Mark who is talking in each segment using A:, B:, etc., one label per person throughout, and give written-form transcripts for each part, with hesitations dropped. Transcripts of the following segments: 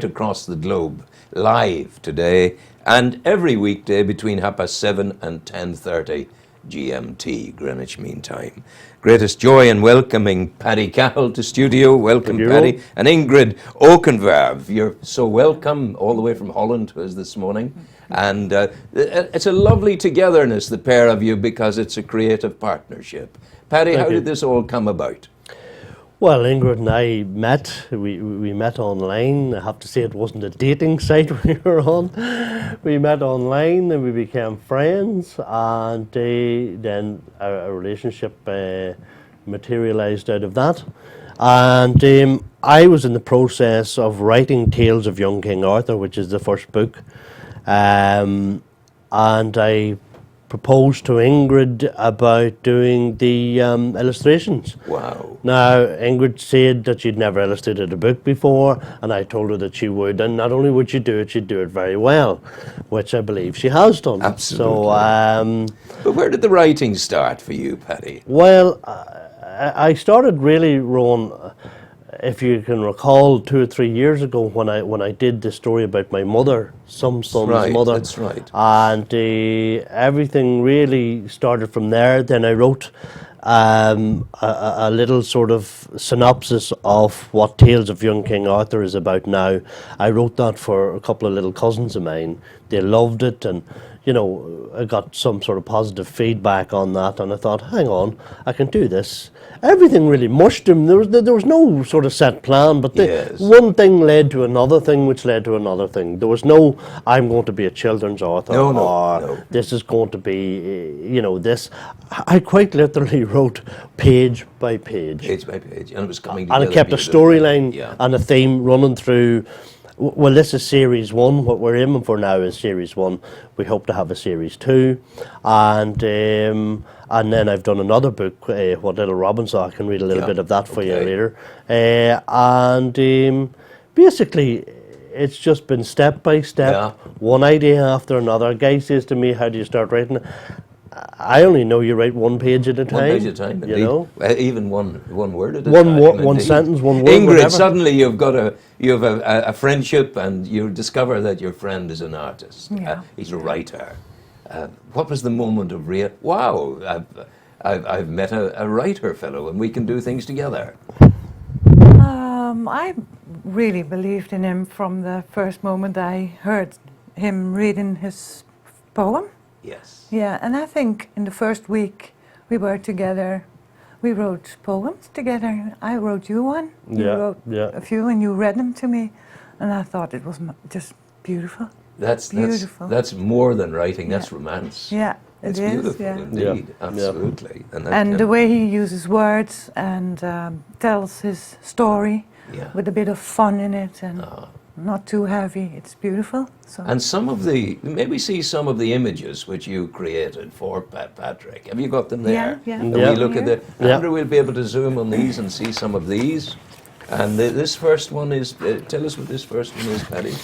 A: across the globe, live today and every weekday between 7:30 and 10:30 GMT, Greenwich Mean Time. Greatest joy in welcoming Paddy Cahill to studio. Welcome, Paddy. And Ingrid Okenverv. You're so welcome all the way from Holland to us this morning. And it's a lovely togetherness, the pair of you, because it's a creative partnership. Paddy, how did this all come about?
B: Well, Ingrid and I met. We met online. I have to say it wasn't a dating site we were on. We met online and we became friends, and then a relationship materialised out of that. And I was in the process of writing Tales of Young King Arthur, which is the first book, and I proposed to Ingrid about doing the illustrations.
A: Wow.
B: Now, Ingrid said that she'd never illustrated a book before, and I told her that she would, and not only would she do it, she'd do it very well, which I believe she has done.
A: Absolutely.
B: So,
A: but where did the writing start for you, Paddy?
B: Well, I started really, Rowan, if you can recall, 2 or 3 years ago when I did the story about my mother, some son's mother.
A: That's right.
B: And everything really started from there. Then I wrote a little sort of synopsis of what Tales of Young King Arthur is about now. I wrote that for a couple of little cousins of mine. They loved it, and you know, I got some sort of positive feedback on that, and I thought, hang on, I can do this. Everything really mushed him. There was no sort of set plan, but one thing led to another thing, which led to another thing. There was no, I'm going to be a children's author, or this is going to be, you know, this. I quite literally wrote page by page.
A: Page by page, and it was coming together.
B: And I kept a storyline and a theme running through. Well, this is series 1. What we're aiming for now is series 1. We hope to have a series 2, and then I've done another book, What Little Robin Saw. I can read a little bit of that for you later. And basically, it's just been step by step, one idea after another. A guy says to me, "How do you start writing?" I only know you write one page at a time.
A: One page at a time, indeed.
B: You know?
A: Even one word at a time.
B: One sentence, one word.
A: Ingrid,
B: whatever.
A: suddenly you have a friendship, and you discover that your friend is an artist.
C: Yeah.
A: He's a writer. What was the moment of wow, I've met a writer fellow, and we can do things together?
C: I really believed in him from the first moment I heard him reading his poem.
A: Yes.
C: Yeah, and I think in the first week we were together, we wrote poems together. I wrote you one, you wrote a few, and you read them to me, and I thought it was just beautiful.
A: That's beautiful. That's more than writing. That's romance.
C: Yeah,
A: it's
C: is
A: beautiful indeed. Absolutely.
C: And the way he uses words and tells his story with a bit of fun in it, and not too heavy. It's beautiful. So. And
A: maybe see some of the images which you created for Patrick. Have you got them there?
C: Yeah.
A: Can we look at Andrew, we'll be able to zoom on these and see some of these. And this first one is, tell us what this first one is, Paddy.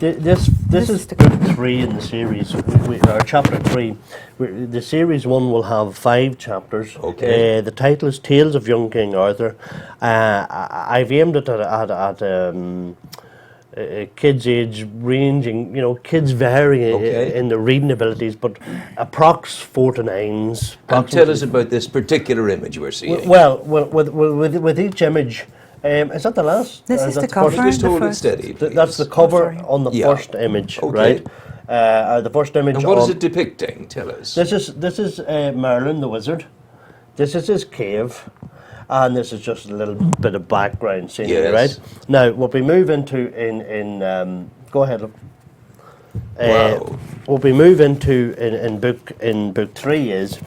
B: This is book 3 in the series, or chapter 3. The series 1 will have 5 chapters.
A: Okay.
B: The title is Tales of Young King Arthur. I've aimed it at kids' age ranging, you know, kids vary in their reading abilities, but approx 4 to 9s.
A: And tell us about this particular image we're seeing.
B: Well, with each image, is that the last?
C: This is the cover.
A: Just hold it steady, please.
B: That's the cover on the first image, right? The first image.
A: And what is it depicting? Tell us.
B: This is Merlin the wizard. This is his cave. And this is just a little bit of background scenery, right? Now, what we move into go ahead.
A: Wow.
B: What we move into in book 3 is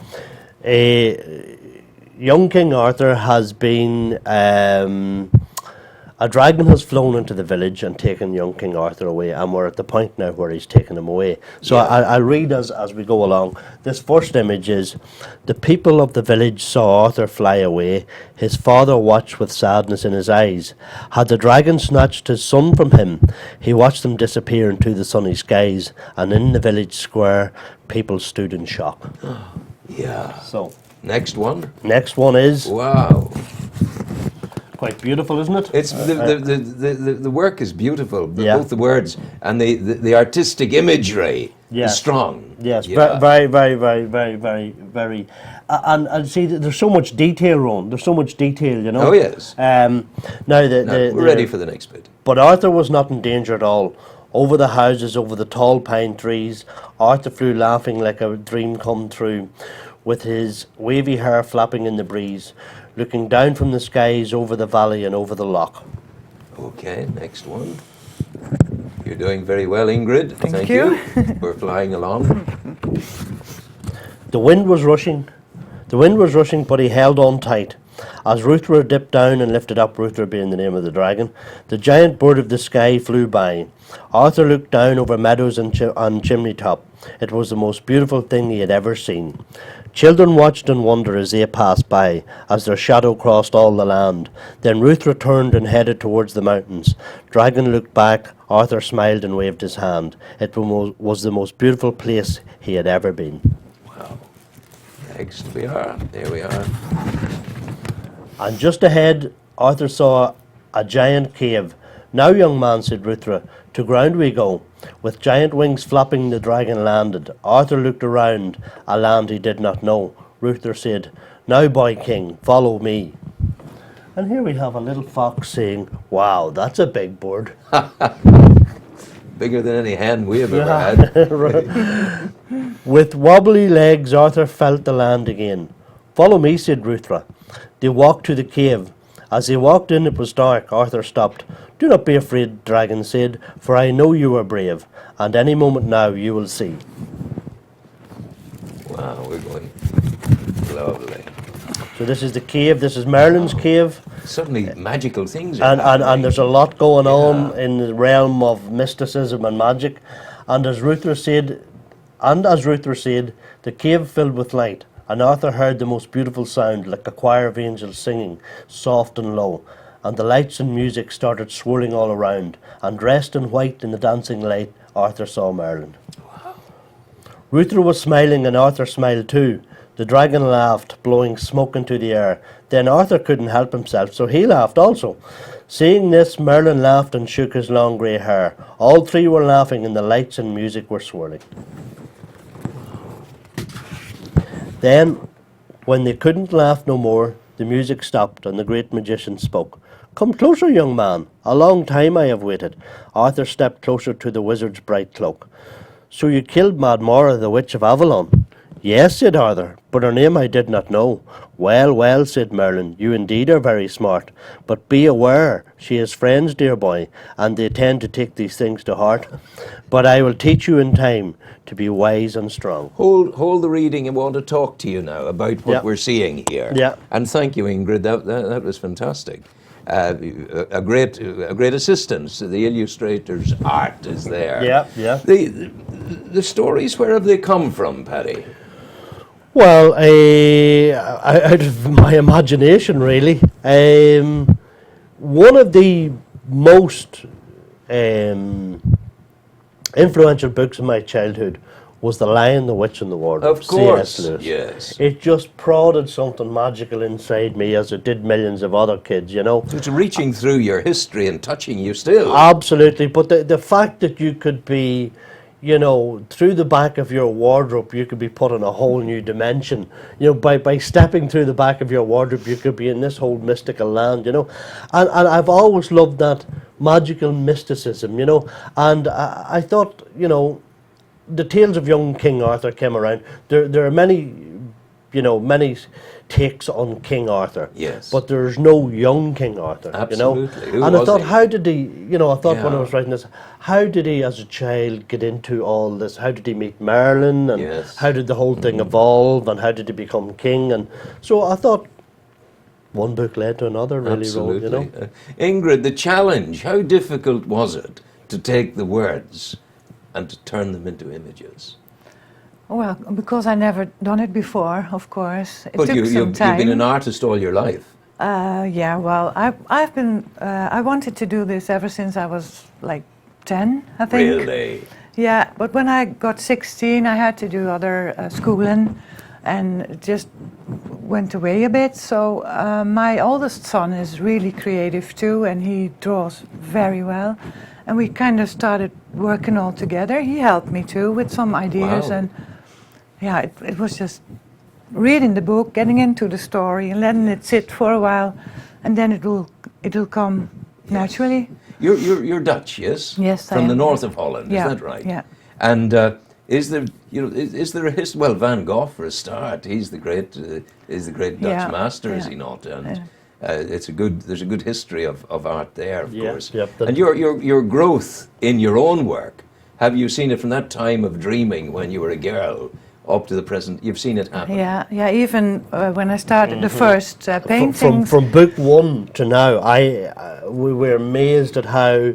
B: young King Arthur has been a dragon has flown into the village and taken young King Arthur away, and we're at the point now where he's taken him away. So I'll read as we go along. This first image is, the people of the village saw Arthur fly away. His father watched with sadness in his eyes. Had the dragon snatched his son from him, he watched them disappear into the sunny skies, and in the village square, people stood in shock.
A: Yeah.
B: So,
A: next one?
B: Next one is...
A: Wow.
B: quite beautiful, isn't it?
A: It's the work is beautiful,
B: Yeah.
A: both the words and the artistic imagery
B: Yes.
A: is strong.
B: Yes,
A: Yeah.
B: very, very, very, very, very, very. And see, there's so much detail, Ron. There's so much detail, you know.
A: Oh, yes.
B: Now
A: We're ready for the next bit.
B: But Arthur was not in danger at all. Over the houses, over the tall pine trees, Arthur flew laughing like a dream come true, with his wavy hair flapping in the breeze, looking down from the skies over the valley and over the loch.
A: Okay, next one. You're doing very well, Ingrid.
C: Thank you.
A: We're flying along.
B: The wind was rushing. The wind was rushing, but he held on tight. As Ruthra dipped down and lifted up, Ruthra being the name of the dragon, the giant bird of the sky flew by. Arthur looked down over meadows and chimney top. It was the most beautiful thing he had ever seen. Children watched in wonder as they passed by, as their shadow crossed all the land. Then Ruthra turned and headed towards the mountains. Dragon looked back. Arthur smiled and waved his hand. It was the most beautiful place he had ever been.
A: Wow. Next we are. There we are.
B: And just ahead, Arthur saw a giant cave. Now, young man, said Ruthra, to ground we go. With giant wings flapping, the dragon landed. Arthur looked around, a land he did not know. Ruthra said, now, boy king, follow me. And here we have a little fox saying, wow, that's a big bird.
A: Bigger than any hen we have ever had.
B: With wobbly legs, Arthur felt the land again. Follow me, said Ruthra. They walked to the cave. As they walked in, it was dark. Arthur stopped. Do not be afraid, Dragon said, for I know you are brave, and any moment now you will see.
A: Wow, we're going lovely.
B: So this is the cave. This is Merlin's cave.
A: Suddenly magical things are
B: And
A: happening.
B: there's a lot going on in the realm of mysticism and magic. And as Ruthra said, the cave filled with light. And Arthur heard the most beautiful sound, like a choir of angels singing, soft and low. And the lights and music started swirling all around. And dressed in white in the dancing light, Arthur saw Merlin. Wow. Ruthra was smiling, and Arthur smiled too. The dragon laughed, blowing smoke into the air. Then Arthur couldn't help himself, so he laughed also. Seeing this, Merlin laughed and shook his long grey hair. All three were laughing, and the lights and music were swirling. Then, when they couldn't laugh no more, the music stopped and the great magician spoke. Come closer, young man. A long time I have waited. Arthur stepped closer to the wizard's bright cloak. So you killed Mad Mora, the witch of Avalon? Yes, said Arthur, but her name I did not know. Well, well, said Merlin, you indeed are very smart. But be aware, she has friends, dear boy, and they tend to take these things to heart. But I will teach you in time to be wise and strong.
A: Hold the reading. I want to talk to you now about what we're seeing here.
B: Yeah.
A: And thank you, Ingrid. That was fantastic. A great assistance. The illustrator's art is there.
B: Yeah, yeah.
A: The stories, where have they come from, Paddy?
B: Well, out of my imagination, really. One of the most influential books of my childhood was The Lion, the Witch and the Wardrobe.
A: Of course,
B: C.S. Lewis.
A: yes.
B: It just prodded something magical inside me, as it did millions of other kids, you know.
A: So it's reaching through your history and touching you still.
B: Absolutely, but the fact that you could be, you know, through the back of your wardrobe, you could be put in a whole new dimension. You know, by stepping through the back of your wardrobe, you could be in this whole mystical land, you know. And I've always loved that magical mysticism, you know. And I thought, you know, the tales of young King Arthur came around. There are many, you know, many takes on King Arthur.
A: Yes.
B: But there's no young King Arthur,
A: Absolutely.
B: you
A: Who
B: know. And I
A: was
B: thought,
A: he?
B: how did he, you know, I thought when I
A: Yeah.
B: was writing this, how did he as a child get into all this? How did he meet Merlin? And
A: Yes.
B: how did the whole thing evolve? And how did he become king? And so I thought one book led to another, really,
A: Absolutely.
B: you know.
A: Ingrid, the challenge, how difficult was it to take the words and to turn them into images?
C: Well, because I never done it before, of course. It
A: But
C: took some
A: you've
C: time.
A: been an artist all your life.
C: Yeah, well, I've been. I wanted to do this ever since I was like 10, I think.
A: Really?
C: Yeah, but when I got 16, I had to do other schooling, and just went away a bit. So my oldest son is really creative too, and he draws very well. And we kind of started working all together. He helped me too with some ideas,
A: Wow.
C: and yeah, it was just reading the book, getting into the story, and letting it sit for a while, and then it'll come naturally.
A: You're Dutch, yes?
C: Yes, I
A: From the
C: am.
A: north of Holland,
C: Yeah,
A: is that right?
C: yeah.
A: And is there, is there a history? Well, Van Gogh for a start. He's the great Dutch
C: Yeah,
A: master, is
C: yeah,
A: he not? And
C: yeah.
A: there's a good history of art there, of course.
B: Yep,
A: and your growth in your own work, have you seen it from that time of dreaming when you were a girl up to the present? You've seen it happen.
C: Yeah. Even when I started the first paintings.
B: From book one to now, we were amazed at how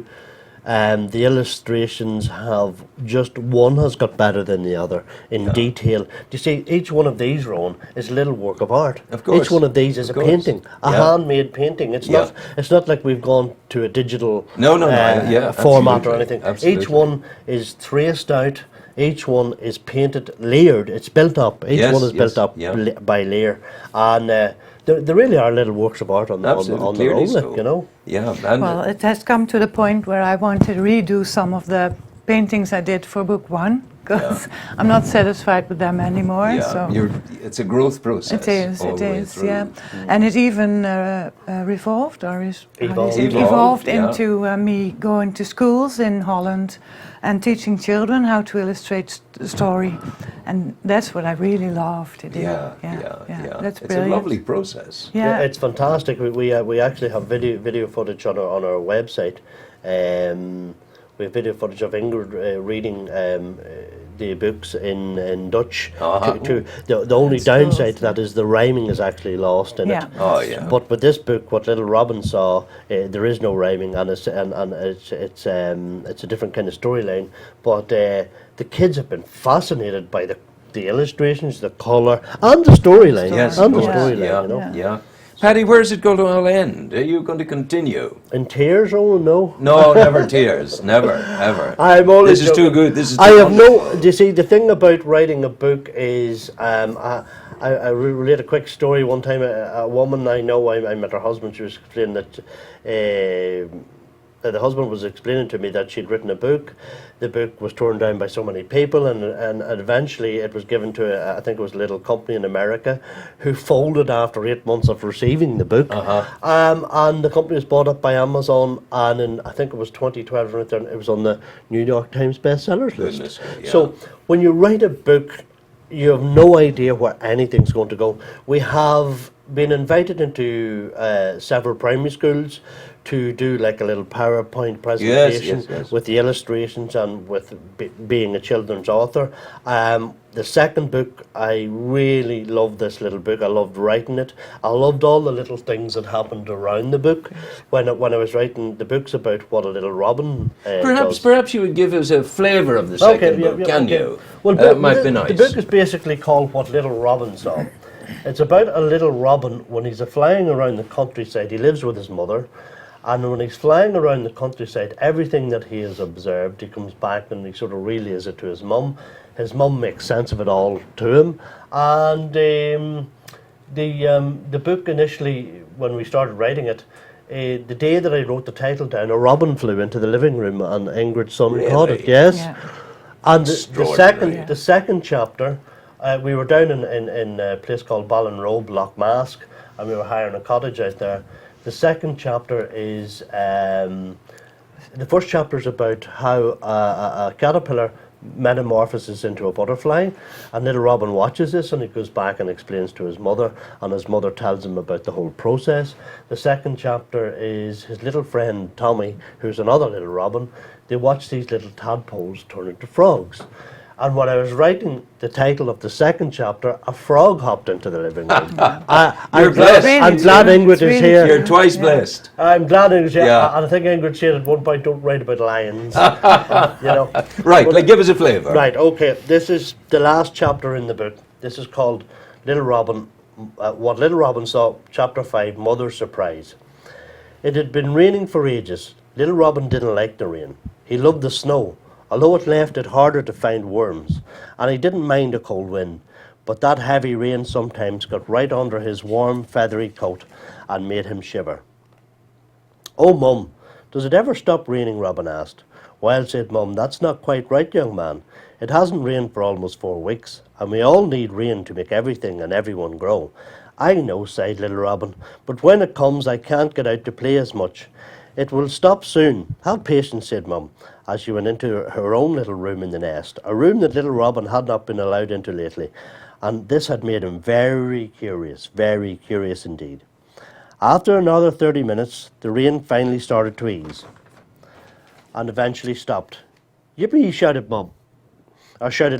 B: the illustrations has got better than the other in detail. Do you see, each one of these, Rowan, is a little work of art.
A: Of course.
B: Each one of these is a painting, a handmade painting. It's not like we've gone to a digital format or anything.
A: Absolutely.
B: Each one is traced out. Each one is painted, layered. It's built up. Each one is built up by layer, and they really are little works of art on their own,
A: so.
B: you know.
A: Yeah. And
C: Well, it has come to the point where I want to redo some of the paintings I did for book one, because I'm not satisfied with them anymore.
A: yeah,
C: So
A: it's a growth process.
C: it is,
A: all the way through.
C: yeah. And it even revolved, or is
B: Evolved.
C: evolved
A: Yeah.
C: into me going to schools in Holland and teaching children how to illustrate the story. And that's what I really love to do.
A: Yeah.
C: That's
A: It's
C: brilliant.
A: a lovely process.
C: Yeah.
B: It's fantastic. We actually have video footage on our website. We have video footage of Ingrid reading the books in Dutch. The only
C: That's cool.
B: downside to that is the rhyming is actually lost in
C: Yeah.
B: it.
A: Oh, yeah.
B: But with this book, what Little Robin Saw, there is no rhyming, and it's a different kind of storyline. But the kids have been fascinated by the illustrations, the colour, and the storyline.
A: Yes,
B: and
A: of
B: the
A: course.
B: storyline. You know,
A: Yeah. Paddy, where is it going to all end? Are you going to continue?
B: in tears. Oh no.
A: No, never tears. Never, ever.
B: I'm always
A: This is too
B: joking.
A: good. This is too
B: I have
A: wonderful.
B: do you see, the thing about writing a book is, I relate a quick story. One time, a woman I know, I met her husband. She was explaining that the husband was explaining to me that she'd written a book. The book was torn down by so many people, and eventually it was given to I think it was a little company in America, who folded after 8 months of receiving the book. And the company was bought up by Amazon, and in I think it was 2012, it was on the New York Times bestsellers list.
A: Goodness me, yeah.
B: So when you write a book, you have no idea where anything's going to go. We have been invited into several primary schools to do like a little PowerPoint presentation
A: yes.
B: with the illustrations and with being a children's author. The second book, I really loved this little book. I loved writing it. I loved all the little things that happened around the book. When I was writing the books about what a little robin does.
A: Perhaps you would give us a flavour of the second book, can you?
B: Well,
A: That might be nice.
B: The book is basically called What Little Robin Saw. It's about a little robin when he's flying around the countryside. He lives with his mother, and when he's flying around the countryside, everything that he has observed, he comes back and he sort of relays it to his mum. His mum makes sense of it all to him, and the book initially, when we started writing it, the day that I wrote the title down, a robin flew into the living room, and Ingrid's son caught it. Yes.
C: Yeah.
B: And
A: Extraordinary.
B: the second chapter, we were down in a place called Ballinrobe, Loch Mask, and we were hiring a cottage out there. The second chapter is the first chapter is about how a caterpillar metamorphoses into a butterfly, and little Robin watches this, and he goes back and explains to his mother, and his mother tells him about the whole process. The second chapter is his little friend Tommy, who's another little robin. They watch these little tadpoles turn into frogs. And when I was writing the title of the second chapter, a frog hopped into the living room.
A: You're blessed.
B: I'm glad Ingrid is here.
A: You're twice blessed.
B: I'm glad Ingrid's here.
A: Yeah.
B: And I think Ingrid said at one point, don't write about lions. You know.
A: Right, give us a flavour.
B: Right, okay. This is the last chapter in the book. This is called Little Robin, What Little Robin Saw, Chapter 5, Mother's Surprise. It had been raining for ages. Little Robin didn't like the rain. He loved the snow, although it left it harder to find worms, and he didn't mind a cold wind. but that heavy rain sometimes got right under his warm, feathery coat and made him shiver. "Oh, Mum, does it ever stop raining?" Robin asked. "Well," said Mum, "that's not quite right, young man. It hasn't rained for almost 4 weeks, and we all need rain to make everything and everyone grow." "I know," sighed little Robin, "but when it comes I can't get out to play as much. It will stop soon. Have patience," said Mum, as she went into her own little room in the nest, a room that little Robin had not been allowed into lately, and this had made him very curious indeed. After another 30 minutes, the rain finally started to ease, and eventually stopped. "Yippee!" shouted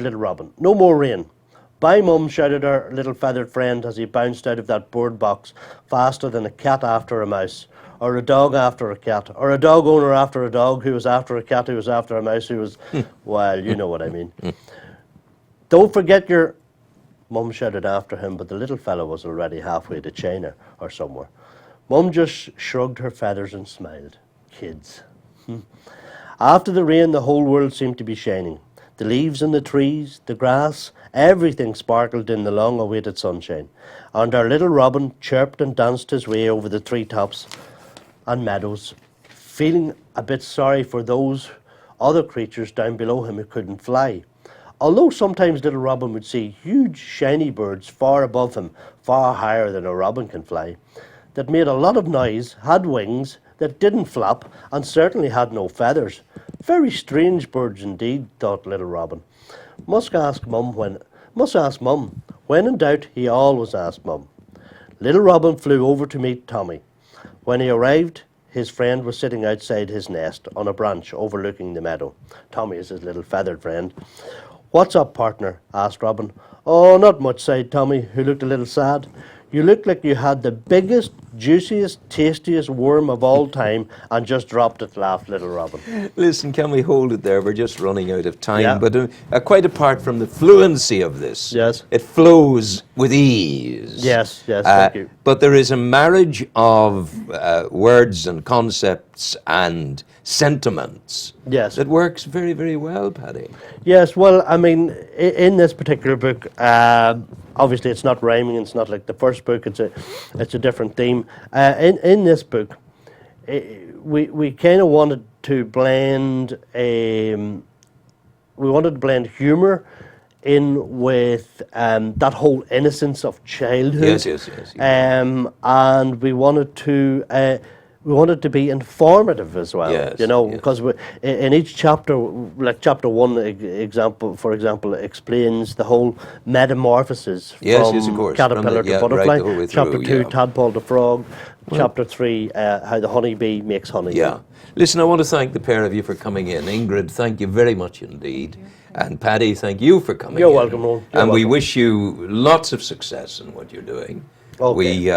B: little Robin. "No more rain." "Bye, Mum," shouted her little feathered friend as he bounced out of that board box faster than a cat after a mouse, or a dog after a cat, or a dog owner after a dog who was after a cat who was after a mouse who was, well, you know what I mean. "Don't forget your—" Mum shouted after him, but the little fellow was already halfway to China or somewhere. Mum just shrugged her feathers and smiled. Kids. After the rain, the whole world seemed to be shining. The leaves on the trees, the grass, everything sparkled in the long-awaited sunshine, and our little Robin chirped and danced his way over the treetops and meadows, feeling a bit sorry for those other creatures down below him who couldn't fly. Although sometimes little Robin would see huge shiny birds far above him, far higher than a robin can fly, that made a lot of noise, had wings, that didn't flap, and certainly had no feathers. Very strange birds indeed, thought little Robin. Must ask Mum. When in doubt, he always asked Mum. Little Robin flew over to meet Tommy. When he arrived, his friend was sitting outside his nest on a branch overlooking the meadow. Tommy is his little feathered friend. "What's up, partner?" asked Robin. "Oh, not much," sighed Tommy, who looked a little sad. "You look like you had the biggest, juiciest, tastiest worm of all time and just dropped it," laughed little Robin.
A: Listen, can we hold it there? We're just running out of time.
B: Yeah.
A: But quite apart from the fluency of this,
B: Yes.
A: it flows with ease.
B: Yes, thank you.
A: But there is a marriage of words and concepts and sentiments
B: Yes.
A: that works very, very well, Paddy.
B: Yes, well, I mean, in this particular book, obviously it's not rhyming, it's not like the first book, it's a different theme. In this book, we kind of wanted to blend humour in with that whole innocence of childhood.
A: Yes.
B: And we wanted to be informative as well,
A: Yes,
B: because in each chapter, like chapter 1, for example, explains the whole metamorphosis from
A: of course.
B: caterpillar to butterfly.
A: Right the whole way
B: Chapter
A: through,
B: 2, tadpole to frog. Chapter 3, how the honeybee makes honey.
A: Yeah. Listen, I want to thank the pair of you for coming in. Ingrid, thank you very much indeed. And Paddy, thank you for coming
B: You're
A: in.
B: welcome, Ron.
A: And we wish you lots of success in what you're doing.
B: Okay.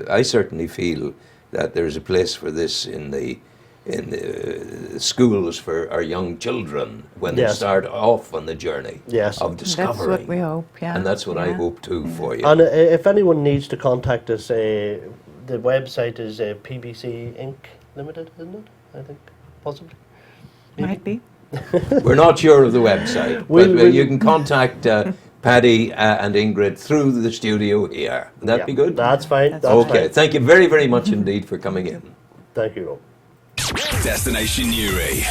A: I certainly feel that there's a place for this in the schools for our young children when they start off on the journey of discovering.
C: That's what we hope, yeah.
A: And that's what I hope too for you.
B: And if anyone needs to contact us, the website is PBC Inc. Limited, isn't it? I think, possibly. Maybe.
C: Might be.
A: We're not sure of the website, but you can contact Paddy and Ingrid through the studio here. Would that be good?
B: That's fine. That's
A: okay.
B: fine.
A: Thank you very, very much indeed for coming in.
B: Thank you, Rob.
D: Destination Newry.